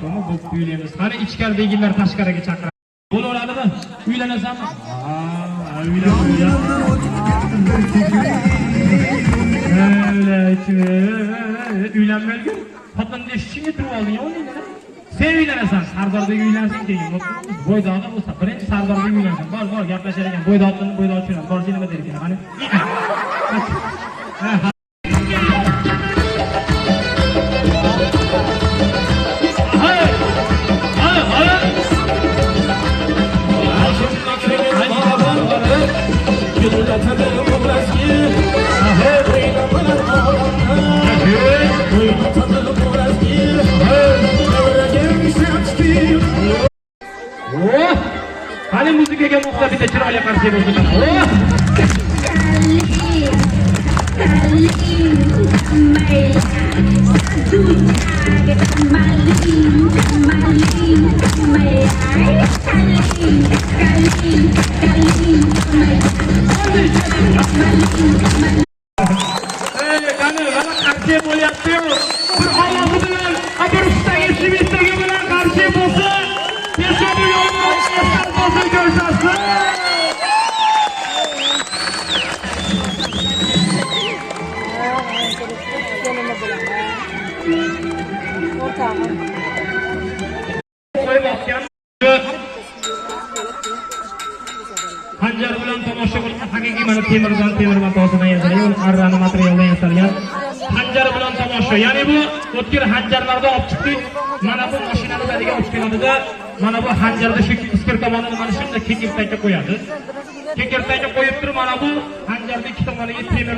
Bunu bu uylaymiz. Hani ichkaridagilar tashqariga chaqiradi. Bo'laveradimi? Uylanasanmi? Uylanmaydi. Xotinni ishingga turib olding, o'ynaydi. Sen uylanasan, Sardordagi uylansang degan. Bo'ydoqda bo'lsa, birinchi Sardordagi uylansan. Bor, gaplashar ekan. Bo'ydoqni bo'ydoqchilar. Borchi nima der ekan? Qani. Hali muzikaga muxtab bitta chiroyli qarshi bo'lsin. Qani, mana qarshi bo'lyapti-yu. Bir ovozi bilan, bir ustaga shivitdagi bilan qarshi bo'lsa, peshobi yo'lmoq bo'lsa ko'rsatsin. Hanjar bilan tomosha qilgan haqiqiy mana temir matosidan yasalgan, arrani materialdan yasalgan hanjar bilan tomosha. Ya'ni bu o'tkir hanjarlarda olib chiqdik. Mana bu mashinalarga olib keladi-da, mana bu hanjarda shu iskir tomonini mana shunday kekirtakka qo'yadi. Kekirtakka qo'yib turib, mana bu hanjarda ikki tomoniga temir